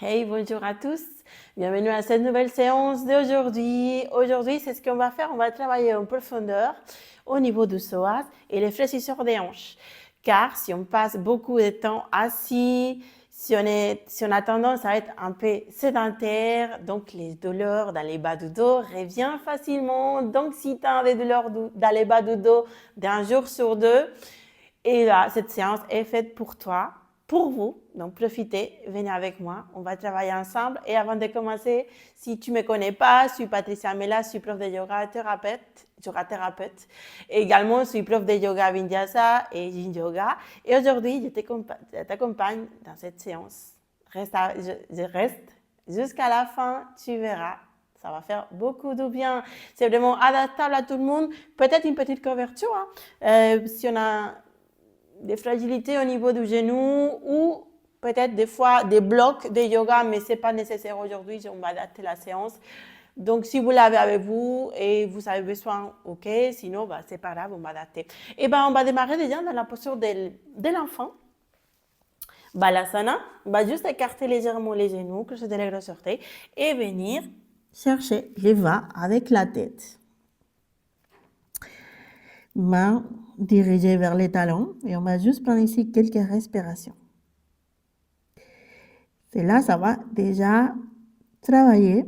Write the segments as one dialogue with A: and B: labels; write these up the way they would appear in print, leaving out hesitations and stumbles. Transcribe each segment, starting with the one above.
A: Hey, bonjour à tous. Bienvenue à cette nouvelle séance d'aujourd'hui. Aujourd'hui, c'est ce qu'on va faire. On va travailler en profondeur au niveau du psoas et les fléchisseurs des hanches. Car si on passe beaucoup de temps assis, si on a tendance à être un peu sédentaire, donc les douleurs dans les bas du dos reviennent facilement. Donc, si tu as des douleurs dans les bas du dos d'un jour sur deux, et là, cette séance est faite pour toi, pour vous. Donc, profitez, venez avec moi. On va travailler ensemble. Et avant de commencer, si tu ne me connais pas, je suis Patricia Mela, je suis prof de yoga thérapeute. Et également, je suis prof de yoga Vinyasa et Yin Yoga. Et aujourd'hui, je t'accompagne dans cette séance. Je reste jusqu'à la fin, tu verras. Ça va faire beaucoup de bien. C'est vraiment adaptable à tout le monde. Peut-être une petite couverture. Si on a des fragilités au niveau du genou ou peut-être des fois des blocs de yoga, mais ce n'est pas nécessaire aujourd'hui, on va adapter la séance. Donc, si vous l'avez avec vous et vous avez besoin, ok, sinon, c'est pas grave, on va adapter. Et on va démarrer déjà dans la posture de l'enfant. Balasana, on va juste écarter légèrement les genoux, crochet les gros orteils et venir chercher les va avec la tête. Main dirigée vers les talons et on va juste prendre ici quelques respirations. Et là, ça va déjà travailler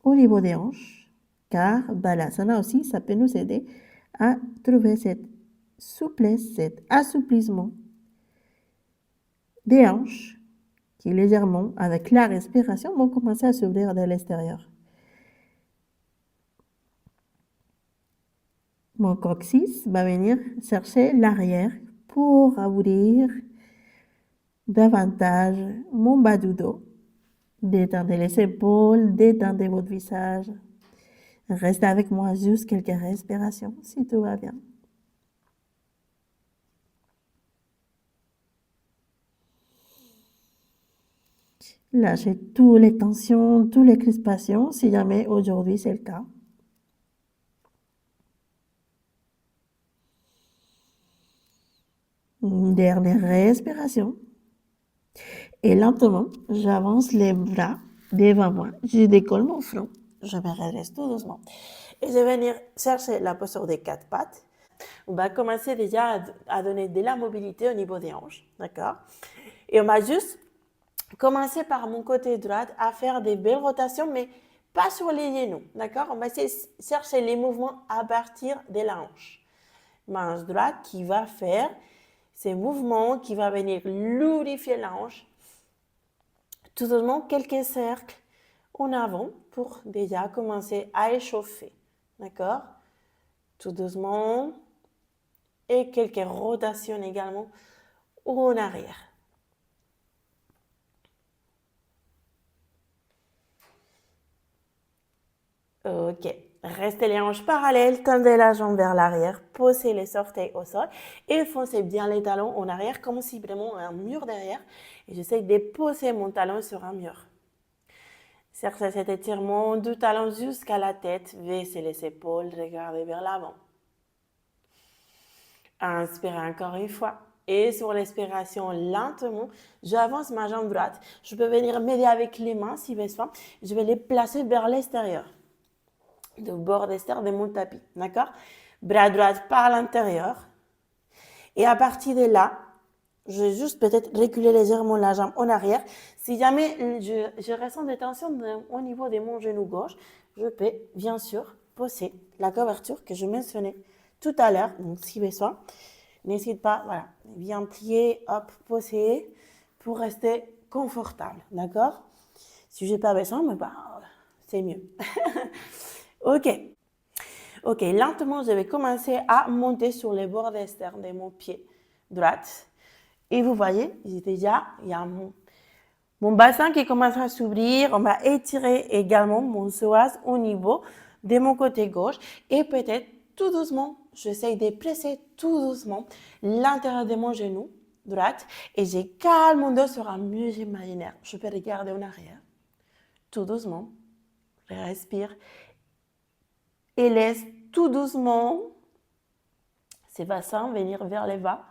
A: au niveau des hanches, car Balasana aussi, ça peut nous aider à trouver cette souplesse, cet assouplissement des hanches qui légèrement, avec la respiration, vont commencer à s'ouvrir de l'extérieur. Mon coccyx va venir chercher l'arrière pour ouvrir davantage mon bas du dos. Détendez les épaules, détendez votre visage. Restez avec moi juste quelques respirations, si tout va bien. Lâchez toutes les tensions, toutes les crispations, si jamais aujourd'hui c'est le cas. Une dernière respiration. Et lentement, j'avance les bras devant moi. Je décolle mon front. Je me redresse tout doucement. Et je vais venir chercher la posture des quatre pattes. On va commencer déjà à donner de la mobilité au niveau des hanches. D'accord? Et on va juste commencer par mon côté droit à faire des belles rotations, mais pas sur les genoux. D'accord? On va essayer de chercher les mouvements à partir de la hanche. Manche droite qui va faire ces mouvements, qui va venir lubrifier la hanche. Tout doucement, quelques cercles en avant pour déjà commencer à échauffer. D'accord? Tout doucement. Et quelques rotations également en arrière. Ok. Restez les hanches parallèles, tendez la jambe vers l'arrière, posez les orteils au sol et foncez bien les talons en arrière comme si vraiment un mur derrière. Et j'essaie de poser mon talon sur un mur. Cherchez cet étirement du talon jusqu'à la tête, baissez les épaules, regardez vers l'avant. Inspirez encore une fois. Et sur l'expiration, lentement, j'avance ma jambe droite. Je peux venir m'aider avec les mains si besoin. Je vais les placer vers l'extérieur, du bord extérieur de mon tapis. D'accord? Bras droit par l'intérieur. Et à partir de là, je vais juste peut-être reculer légèrement la jambe en arrière. Si jamais je ressens des tensions au niveau de mon genou gauche, je peux bien sûr poser la couverture que je mentionnais tout à l'heure. Donc, si besoin, n'hésite pas, voilà, bien plier, hop, poser pour rester confortable. D'accord? Si je n'ai pas besoin, mais c'est mieux. Ok. Ok, lentement, je vais commencer à monter sur les bords externes de mon pied droit. Et vous voyez, déjà, il y a mon bassin qui commence à s'ouvrir. On va étirer également mon psoas au niveau de mon côté gauche. Et peut-être tout doucement, j'essaie de presser tout doucement l'intérieur de mon genou droit. Et je calme mon dos sur un muscle imaginaire. Je peux regarder en arrière. Tout doucement. Je respire. Et laisse tout doucement ces bassins venir vers les bas.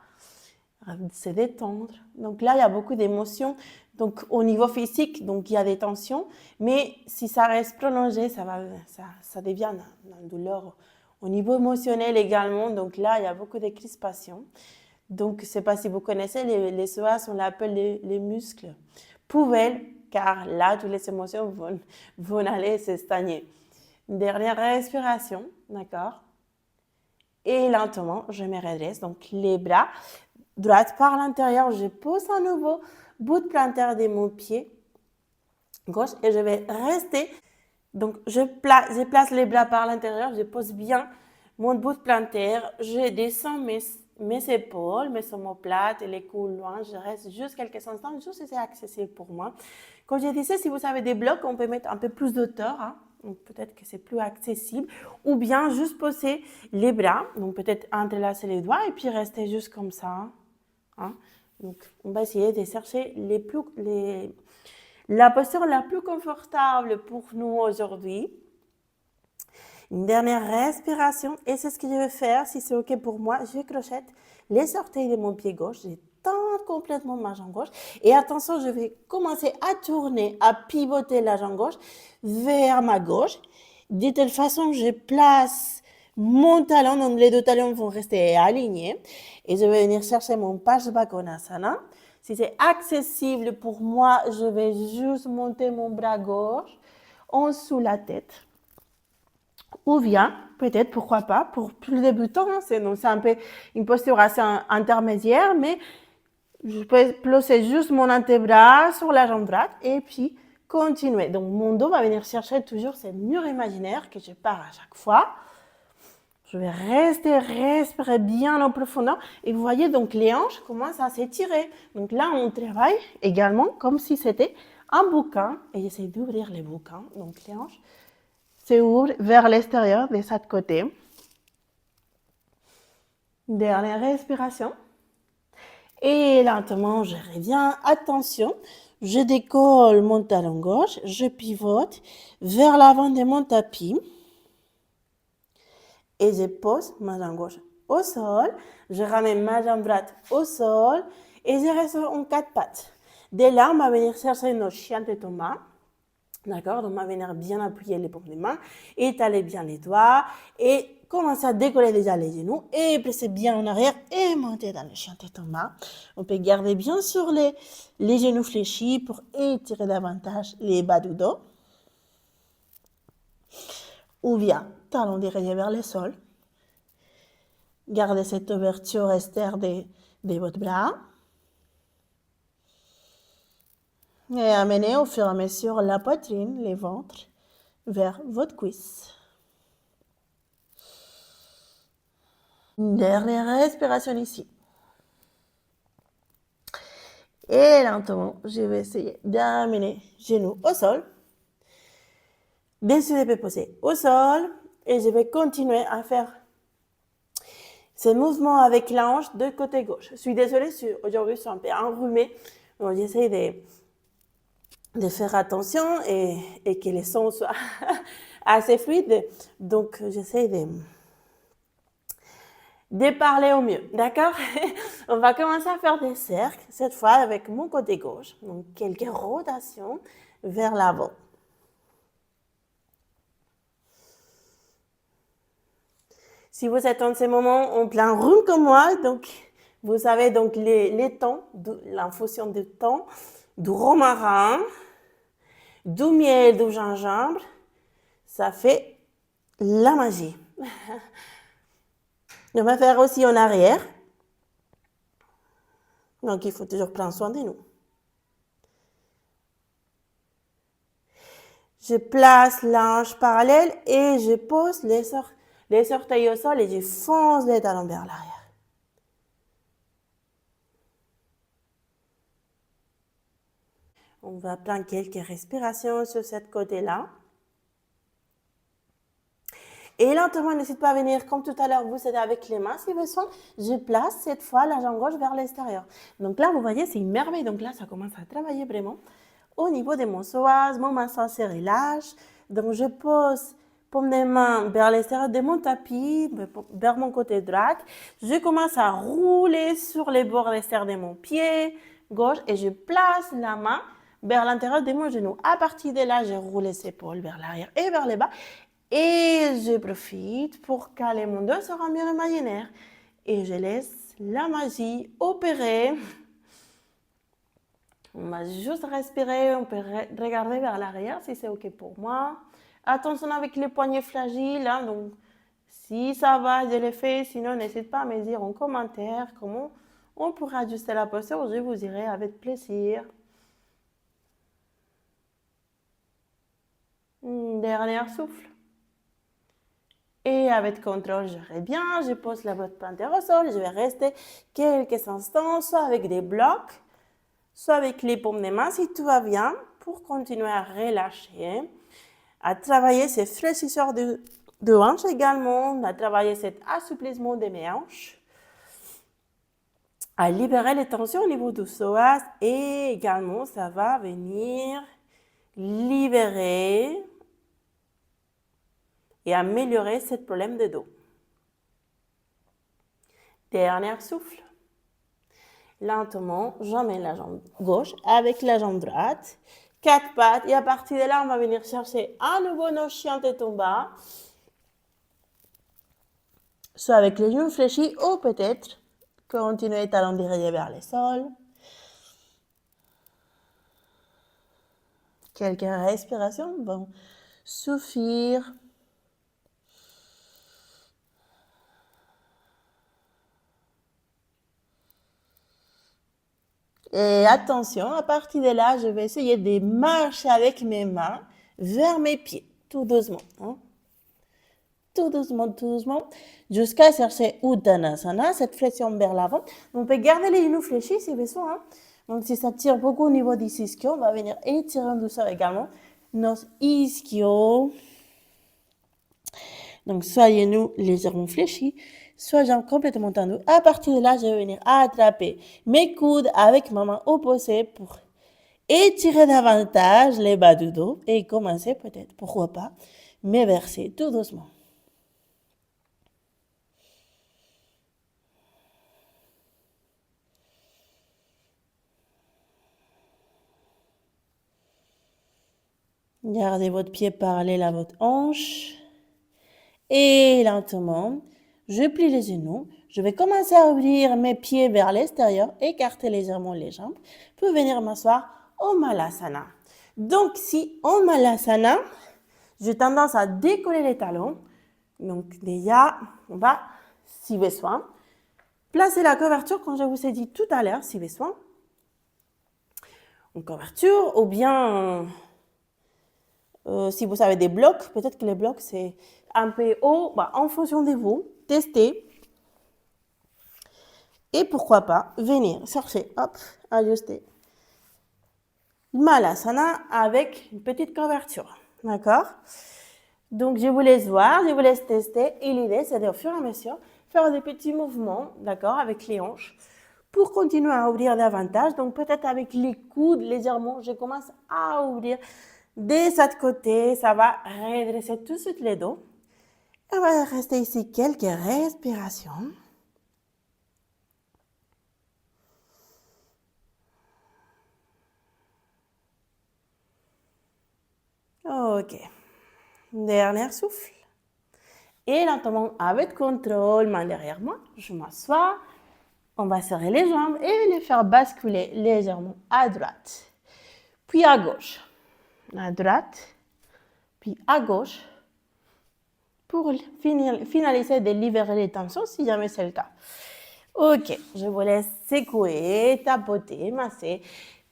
A: Se détendre. Donc là, il y a beaucoup d'émotions Donc, au niveau physique, donc, il y a des tensions, mais si ça reste prolongé, ça devient une douleur. Au niveau émotionnel également, donc là, il y a beaucoup de crispations. Donc, je ne sais pas si vous connaissez, les psoas, on l'appelle les muscles poubelles, car là, toutes les émotions vont aller se stagner. Dernière respiration, d'accord? Et lentement, je me redresse. Donc, les bras droite par l'intérieur, je pose à nouveau bout de plantaire de mon pied gauche et je vais rester. Donc, je place les bras par l'intérieur, je pose bien mon bout de plantaire, je descends mes épaules, mes omoplates et les coudes loin. Je reste juste quelques instants, juste si c'est accessible pour moi. Comme je disais, si vous avez des blocs, on peut mettre un peu plus d'auteur. Hein. Donc, peut-être que c'est plus accessible. Ou bien juste poser les bras. Donc, peut-être entrelacer les doigts et puis rester juste comme ça. Hein. Donc, on va essayer de chercher la posture la plus confortable pour nous aujourd'hui. Une dernière respiration. Et c'est ce que je vais faire. Si c'est OK pour moi, je crochette les orteils de mon pied gauche. Je tends complètement ma jambe gauche. Et attention, je vais commencer à tourner, à pivoter la jambe gauche vers ma gauche. De telle façon que je place mon talon, donc les deux talons vont rester alignés. Et je vais venir chercher mon Parsvakonasana. Si c'est accessible pour moi, je vais juste monter mon bras gauche en dessous la tête. Ou bien, peut-être, pourquoi pas, pour plus débutants, hein, c'est un peu une posture assez intermédiaire, mais je peux placer juste mon antébras sur la jambe droite et puis continuer. Donc, mon dos va venir chercher toujours ce mur imaginaire que je pars à chaque fois. Je vais respirer bien en profondeur. Et vous voyez, donc, les hanches commencent à s'étirer. Donc là, on travaille également comme si c'était un bouquin. Et j'essaie d'ouvrir les bouquins. Donc, les hanches s'ouvrent vers l'extérieur de chaque côté. Dernière respiration. Et lentement, je reviens. Attention, je décolle mon talon gauche. Je pivote vers l'avant de mon tapis. Et je pose ma jambe gauche au sol, je ramène ma jambe droite au sol et je reste en quatre pattes. De là, on va venir chercher nos Shantetoma. D'accord? Donc, on va venir bien appuyer les paumes des mains, étaler bien les doigts et commencer à décoller déjà les genoux et presser bien en arrière et monter dans le Shantetoma. On peut garder bien sûr les genoux fléchis pour étirer davantage les bas du dos. Ou bien talon dirigé vers le sol. Gardez cette ouverture externe de votre bras. Et amenez au fur et à mesure la poitrine, le ventre, vers votre cuisse. Dernière respiration ici. Et lentement, je vais essayer d'amener genoux au sol. Dessus les posés au sol. Et je vais continuer à faire ce mouvement avec la hanche de côté gauche. Je suis désolée, aujourd'hui je suis un peu enrhumée. Donc j'essaie de faire attention et que les sons soient assez fluides. Donc j'essaie de parler au mieux. D'accord? On va commencer à faire des cercles, cette fois avec mon côté gauche. Donc quelques rotations vers l'avant. Si vous êtes en ce moment en plein rhume comme moi, donc vous savez donc les temps, l'infusion de thon, du romarin, du miel, du gingembre, ça fait la magie. On va faire aussi en arrière. Donc il faut toujours prendre soin de nous. Je place la hanche parallèle et je pose les orteils au sol et je fonce les talons vers l'arrière. On va prendre quelques respirations sur ce côté-là. Et lentement, n'hésitez pas à venir, comme tout à l'heure, vous aider avec les mains. Si besoin, je place cette fois la jambe gauche vers l'extérieur. Donc là, vous voyez, c'est une merveille. Donc là, ça commence à travailler vraiment au niveau de mon psoas, mon main se relâche. Donc je pose paume des mains vers l'extérieur de mon tapis, vers mon côté droit. Je commence à rouler sur les bords externes de mon pied, gauche et je place la main vers l'intérieur de mon genou. À partir de là, je roule les épaules vers l'arrière et vers le bas. Et je profite pour caler mon dos sur un mur imaginaire. Et je laisse la magie opérer. On va juste respirer, on peut regarder vers l'arrière si c'est OK pour moi. Attention avec les poignets fragiles, hein, donc si ça va, je le fais. Sinon, n'hésite pas à me dire en commentaire comment on pourra ajuster la posture. Je vous dirai avec plaisir. Dernier souffle. Et avec contrôle, je reviens, je pose la botte plantée au sol. Je vais rester quelques instants, soit avec des blocs, soit avec les paumes des mains, si tout va bien, pour continuer à relâcher, à travailler ces fléchisseurs de hanches également, à travailler cet assouplissement des mes hanches, à libérer les tensions au niveau du psoas et également, ça va venir libérer et améliorer ce problème de dos. Dernier souffle. Lentement, j'emmène la jambe gauche avec la jambe droite. 4 pattes. Et à partir de là, on va venir chercher à nouveau nos chiens tête en bas. Soit avec les genoux fléchis ou peut-être continuer talons dirigés vers le sol. Quelques respirations vont suffire. Et attention, à partir de là, je vais essayer de marcher avec mes mains vers mes pieds, tout doucement. Hein? Tout doucement, jusqu'à chercher Uttanasana, cette flexion vers l'avant. On peut garder les genoux fléchis si besoin. Hein? Donc, si ça tire beaucoup au niveau des ischios, on va venir étirer en douceur également nos ischios. Donc, soit genoux légèrement fléchis, soit jambes complètement tendues. À partir de là, je vais venir attraper mes coudes avec ma main opposée pour étirer davantage les bas du dos et commencer peut-être, pourquoi pas, me verser tout doucement. Gardez votre pied parallèle à votre hanche. Et lentement, je plie les genoux. Je vais commencer à ouvrir mes pieds vers l'extérieur, écarter légèrement les jambes, pour venir m'asseoir au Malasana. Donc, si en Malasana, j'ai tendance à décoller les talons. Donc, déjà, on va, si besoin, placer la couverture, comme je vous ai dit tout à l'heure, si besoin. Une couverture, ou bien... si vous avez des blocs, peut-être que les blocs c'est un peu haut, en fonction de vous, testez. Et pourquoi pas venir chercher, hop, ajuster. Malasana avec une petite couverture, d'accord? Donc je vous laisse voir, je vous laisse tester. Et l'idée c'est de, au fur et à mesure, faire des petits mouvements, d'accord, avec les hanches, pour continuer à ouvrir davantage. Donc peut-être avec les coudes légèrement, je commence à ouvrir. De cet côté, ça va redresser tout de suite les dos. On va rester ici quelques respirations. Ok. Dernier souffle. Et lentement, avec contrôle, main derrière moi, je m'assois. On va serrer les jambes et les faire basculer légèrement à droite, puis à gauche. À droite, puis à gauche, pour finaliser de libérer les tensions si jamais c'est le cas. Ok, je vous laisse secouer, tapoter, masser.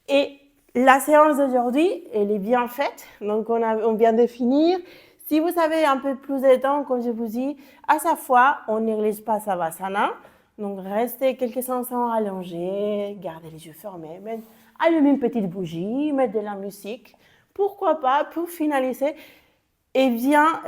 A: Et la séance d'aujourd'hui, elle est bien faite. Donc, on vient de finir. Si vous avez un peu plus de temps, comme je vous dis, à chaque fois, on ne néglige pas Savasana. Donc, restez quelques instants allongés, gardez les yeux fermés, allumez une petite bougie, mettez de la musique. Pourquoi pas, pour finaliser, et bien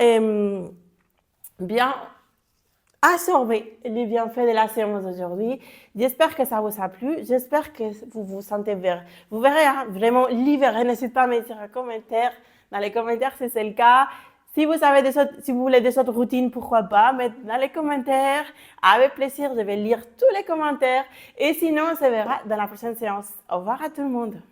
A: absorber les bienfaits de la séance d'aujourd'hui. J'espère que ça vous a plu. J'espère que vous vous sentez bien. Vous verrez, hein, vraiment libéré. N'hésitez pas à me dire un commentaire dans les commentaires si c'est le cas. Si vous avez si vous voulez des autres routines, pourquoi pas, mettez dans les commentaires. Avec plaisir, je vais lire tous les commentaires. Et sinon, on se verra dans la prochaine séance. Au revoir à tout le monde.